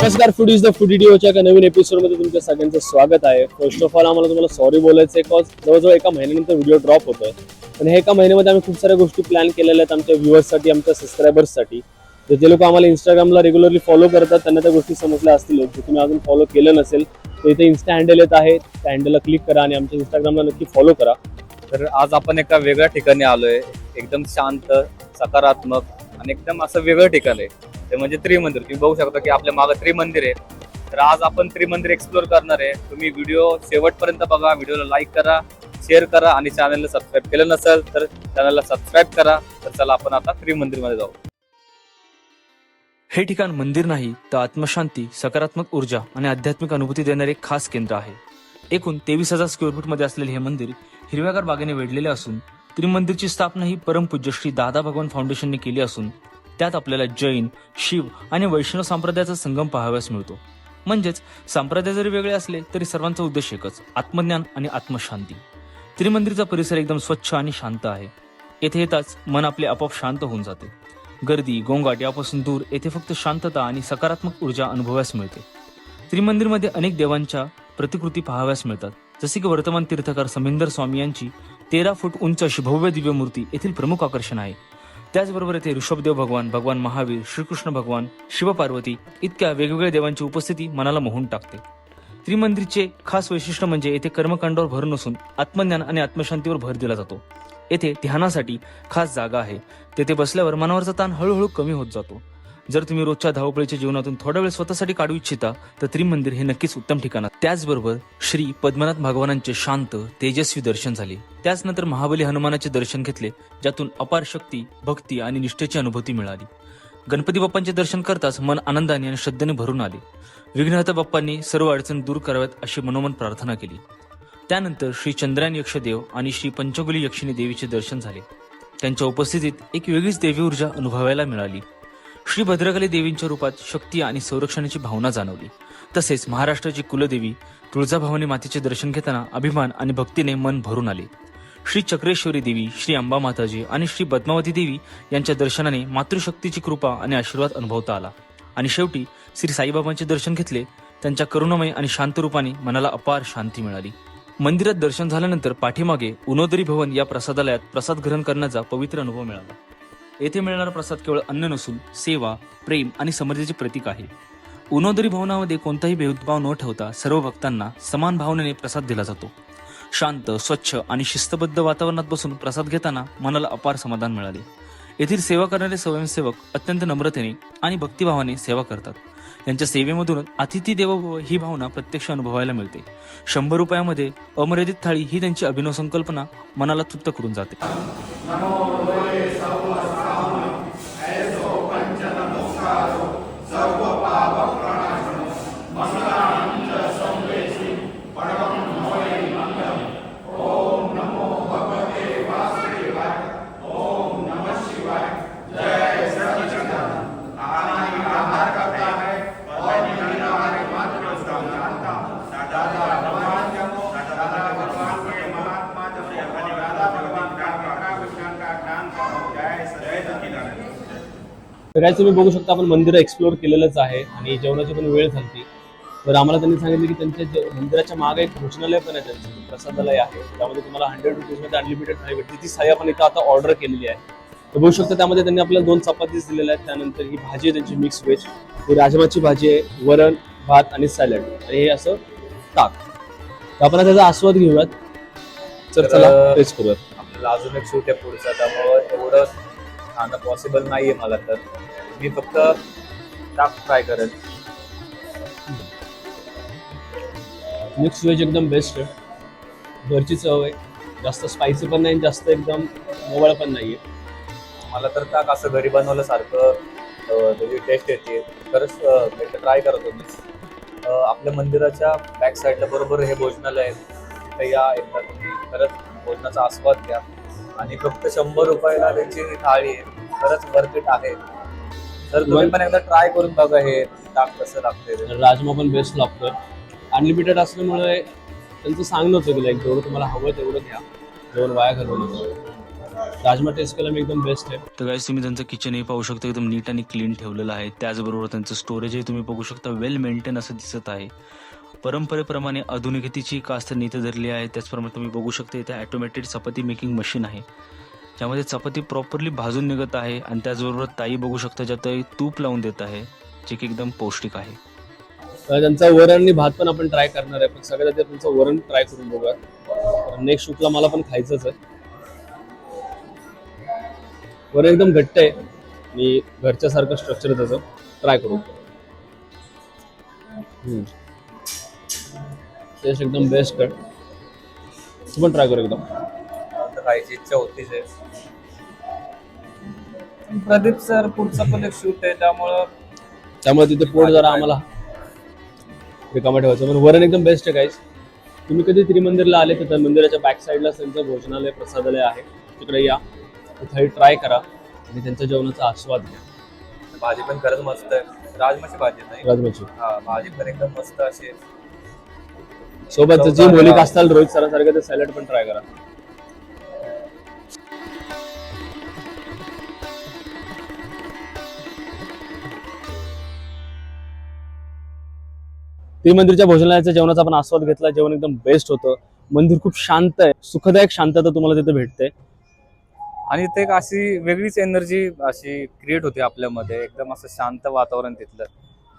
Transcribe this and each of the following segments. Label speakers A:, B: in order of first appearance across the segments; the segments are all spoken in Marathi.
A: नमस्कार, फूड इज द फूड व्हिडिओच्या एका नवीन एपिसोडमध्ये तुमच्या सगळ्यांचं स्वागत आहे. फर्स्ट ऑफ ऑल आम्हाला तुम्हाला सॉरी बोलायचं आहे, बिकॉज जवळजवळ एका महिन्यानंतर व्हिडिओ ड्रॉप होतोय. पण हे एका महिन्यामध्ये आम्ही खूप साऱ्या गोष्टी प्लॅन केलेल्या आहेत आमच्या व्ह्युअर्ससाठी, आमच्या सबस्क्रायबर्ससाठी. तर जे लोक आम्हाला इंस्टाग्रामला रेग्युलरली फॉलो करतात त्यांना त्या गोष्टी समजल्या असतील. जर तुम्ही अजून फॉलो केलं नसेल तर इथे इन्स्टा हँडल येत आहे, त्या हँडलला क्लिक करा आणि आमच्या इंस्टाग्रामला नक्की फॉलो करा.
B: तर आज आपण एका वेगळ्या ठिकाणी आलोय. एकदम शांत, सकारात्मक आणि एकदम असं वेगळं ठिकाण आहे. ते म्हणजे त्रिमंदिर. तुम्ही बघू शकता की आपल्या मागे त्रिमंदिर आहे. तर आज आपण त्रिमंदिर एक्सप्लोर करणार आहे. तुम्ही व्हिडिओ शेवटपर्यंत बघा, व्हिडिओला लाईक करा, शेअर करा आणि चॅनलला सबस्क्राईब केलं नसेल तर चॅनलला सबस्क्राईब करा. तर चला आपण आता त्रिमंदिरमध्ये जाऊ.
C: हे ठिकाण मंदिर नाही तर आत्मशांती, सकारात्मक ऊर्जा आणि आध्यात्मिक अनुभूती देणारे एक खास केंद्र आहे. एकूण 23,000 स्क्वेअर फूट मध्ये असलेले हे मंदिर हिरव्यागार बागेने वेढलेले असून त्रिमंदिरची स्थापना ही परमपूज्य श्री दादा भगवान फाउंडेशनने केली असून त्यात आपल्याला जैन, शिव आणि वैष्णव संप्रदायाचा संगम पाहाव्यास मिळतो. म्हणजेच संप्रदाय जरी वेगळे असले तरी सर्वांचा उद्देश एकच, आत्मज्ञान आणि आत्मशांती. त्रिमंदिरचा परिसर एकदम स्वच्छ आणि शांत आहे. येथे येताच मन आपले आपोआप शांत होऊन जाते. गर्दी, गोंगाट यापासून दूर येथे फक्त शांतता आणि सकारात्मक ऊर्जा अनुभवास मिळते. त्रिमंदिरमध्ये अनेक देवांच्या प्रतिकृती पाहाव्यास मिळतात, जसे की वर्तमान तीर्थकार समिंदर स्वामी यांची 13 फूट उंच अशी भव्य दिव्य मूर्ती येथील प्रमुख आकर्षण आहे. त्याचबरोबर येथे ऋषभदेव भगवान, भगवान महावीर, श्रीकृष्ण भगवान, शिवपार्वती इतक्या वेगवेगळ्या देवांची उपस्थिती मनाला मोहून टाकते. त्रिमंदिरचे खास वैशिष्ट्य म्हणजे येथे कर्मकांडावर भर नसून आत्मज्ञान आणि आत्मशांतीवर भर दिला जातो. येथे ध्यानासाठी खास जागा आहे. तेथे बसल्यावर मनावरचा ताण हळूहळू कमी होत जातो. जर तुम्ही रोजच्या धावपळीच्या जीवनातून थोडा वेळ स्वतःसाठी काढू इच्छिता तर त्रिमंदिर हे नक्कीच उत्तम ठिकाण आहे. त्याचबरोबर श्री पद्मनाथ भगवानांचे शांत, तेजस्वी दर्शन झाले. त्याचनंतर महाबली हनुमानाचे दर्शन घेतले, ज्यातून अपार शक्ती, भक्ती आणि निष्ठेची अनुभूती मिळाली. गणपती बाप्पांचे दर्शन करताच मन आनंदाने आणि श्रद्धेने भरून आले. विघ्नहर्ता बाप्पांनी सर्व अडचणी दूर कराव्यात अशी मनोमन प्रार्थना केली. त्यानंतर श्री चंद्रायन यक्षदेव आणि श्री पंचगुली यक्षिणी देवीचे दर्शन झाले. त्यांच्या उपस्थितीत एक वेगळीच देवी ऊर्जा अनुभवायला मिळाली. श्री भद्रकाली देवींच्या रूपात शक्ती आणि संरक्षणाची भावना जाणवली. तसेच महाराष्ट्राची कुलदेवी तुळजाभवानी मातेचे दर्शन घेताना अभिमान आणि भक्तीने मन भरून आले. श्री चक्रेश्वरी देवी, श्री अंबा माताजी आणि श्री पद्मावती देवी यांच्या दर्शनाने मातृशक्तीची कृपा आणि आशीर्वाद अनुभवता आला. आणि शेवटी श्री साईबाबांचे दर्शन घेतले. त्यांच्या करुणामय आणि शांत रूपाने मनाला अपार शांती मिळाली. मंदिरात दर्शन झाल्यानंतर पाठीमागे उनोदरी भवन या प्रसादालयात प्रसाद ग्रहण करण्याचा पवित्र अनुभव मिळाला. येथे मिळणारा प्रसाद केवळ अन्न नसून सेवा, प्रेम आणि समृद्धीचे प्रतीक आहे. उनोदरी भवनामध्ये कोणताही भेदभाव न ठेवता सर्व भक्तांना समान भावनेने प्रसाद दिला जातो. शांत, स्वच्छ आणि शिस्तबद्ध वातावरणात बसून प्रसाद घेताना मनाला अपार समाधान मिळाले. येथील सेवा करणारे स्वयंसेवक अत्यंत नम्रतेने आणि भक्तिभावाने सेवा करतात. यांच्या सेवेमधून अतिथी देवो भव ही भावना प्रत्यक्ष अनुभवायला मिळते. 100 रुपयामध्ये अमर्यादित थाळी ही त्यांची अभिनव संकल्पना मनाला तृप्त करून जाते.
A: तर काय तुम्ही बघू शकता, आपण मंदिर एक्सप्लोर केलेलंच आहे आणि जेवणाची पण वेळ झाली. तर आम्हाला त्यांनी सांगितलं की त्यांच्या मंदिराच्या मागे एक भोजनालय पण आहे, त्यांचं प्रसादालय आहे. त्यामध्ये तुम्हाला 100 रुपीजमध्ये अनलिमिटेड थाळी भेटते. ती थाळी आपण इथं आता ऑर्डर केलेली आहे. तर बघू शकता त्यामध्ये त्यांनी आपल्याला 2 चपातीज दिलेल्या आहेत. त्यानंतर ही भाजी आहे त्यांची मिक्स व्हेज, ही राजमाची भाजी आहे, वरण, भात आणि सॅलड आणि हे असं ताक. तर आपण त्याचा आस्वाद घेऊयात. तर चला टेस्ट करूयात.
B: आपल्याला अजून एक शूट आहे पुढचा, त्यामुळे एवढं खाणं पॉसिबल नाहीये मला. तर मी फक्त ताक ट्राय करेन.
A: मिक्स व्हेज एकदम बेस्ट आहे, घरची चव आहे. जास्त स्पायसी पण नाही, जास्त एकदम मोवळ पण नाहीये.
B: मला तर ताक असं घरी बनवल्यासारखं त्याची टेस्ट येते. खरंच मी ट्राय करतो. मी आपल्या मंदिराच्या बॅक साईडला बरोबर हे भोजनालय आहे. तिथे या, एकदा तुम्ही खरंच भोजनाचा आस्वाद घ्या. आणि फक्त 100 रुपयाला त्यांची ही थाळी आहे, खरंच वर्थ इट आहे. तर तुम्ही पण एकदा ट्राय करून बघा हे ताक कसं लागते.
A: राजमा पण बेस्ट लागतोय. अनलिमिटेड असल्यामुळे त्यांचं सांगणं होतं की लाईक जेवढं तुम्हाला हवं तेवढं घ्या, जेवण वाया घालवू नका. राजमा टेस्ट केला मी एकदम बेस्ट आहे.
C: तर गाईस तुम्ही त्यांचं किचनही पाहू शकता, एकदम नीट आणि क्लीन ठेवलेलं आहे. त्याचबरोबर त्यांचं स्टोरेजही तुम्ही बघू शकता, वेल मेंटेन असं दिसत आहे. परंपरेप्रमाणे आधुनिकतेची कास त्यांनी इथं धरली आहे. त्याचप्रमाणे तुम्ही बघू शकता इथे ॲटोमॅटेड चपाती मेकिंग मशीन आहे, ज्यामध्ये चपाती प्रॉपरली भाजून निघत आहे. आणि त्याचबरोबर ताई बघू शकता ज्यात तूप लावून देत आहे, जे की एकदम पौष्टिक आहे.
A: त्यांचा वरण आणि भात पण आपण ट्राय करणार आहे, पण सगळ्यात आधी त्यांचं वरण ट्राय करून बघूया. नेक्स्ट शूटला मला पण खायचंच आहे. वरण एकदम घट्ट आहे आणि घरच्या सारखं स्ट्रक्चर आहे त्याचं. ट्राय करू. टेस्ट एकदम बेस्ट आहे. तू पण ट्राय करू एकदम.
B: तर खायची इच्छा होतीच आहे. प्रदीप सर पुढचं पण एक शूट आहे,
A: त्यामुळे तिथे पोट जरा आम्हाला रिकामा ठेवायचं. पण वरण एकदम बेस्ट आहे गाईस. तुम्ही कधी त्रिमंदिरला आले तर मंदिराच्या बॅक साईडला त्यांचं भोजनालय प्रसादालय आहे, तिकडे या, तिथे ट्राय करा आणि त्यांच्या जेवणाचा आस्वाद घ्या.
B: भाजी पण खरंच मस्त आहे. राजमाची भाजी नाही,
A: राजमाची
B: हा भाजी पण एकदम मस्त अशी.
A: सोबत जी मोलिक असताल रोहित सरांसारखं ते सॅलड पण ट्राय करा. त्रिमंदिरच्या भोजनालयाच्या जेवणाचा आपण आस्वाद घेतला. जेवण एकदम बेस्ट होतं. मंदिर खूप शांत आहे, सुखदायक शांतता तुम्हाला तिथे भेटते.
B: आणि ते एक अशी वेगळीच एनर्जी अशी क्रिएट होते आपल्यामध्ये, एकदम असं शांत वातावरण तिथलं.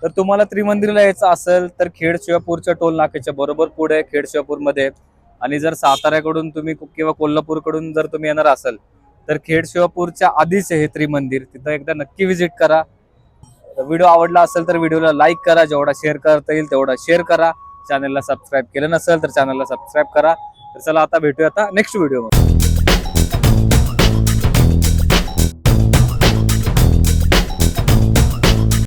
B: तर तुम्हाला त्रिमंदिरला यायचं असेल तर खेड शिवापूरच्या टोल नाक्याच्या बरोबर पुढे खेड शिवापूरमध्ये. आणि जर साताऱ्याकडून तुम्ही किंवा कोल्हापूरकडून जर तुम्ही येणार असाल तर खेड शिवापूरच्या आधीच हे त्रिमंदिर, तिथं एकदा नक्की व्हिजिट करा. व्हिडिओ आवडला असेल तर व्हिडिओला लाईक करा, जेवढा शेअर करता येईल तेवढा शेअर करा. चॅनलला सबस्क्राईब केलं नसेल तर चॅनलला सबस्क्राईब करा. तर चला आता भेटूया आता नेक्स्ट व्हिडिओमध्ये.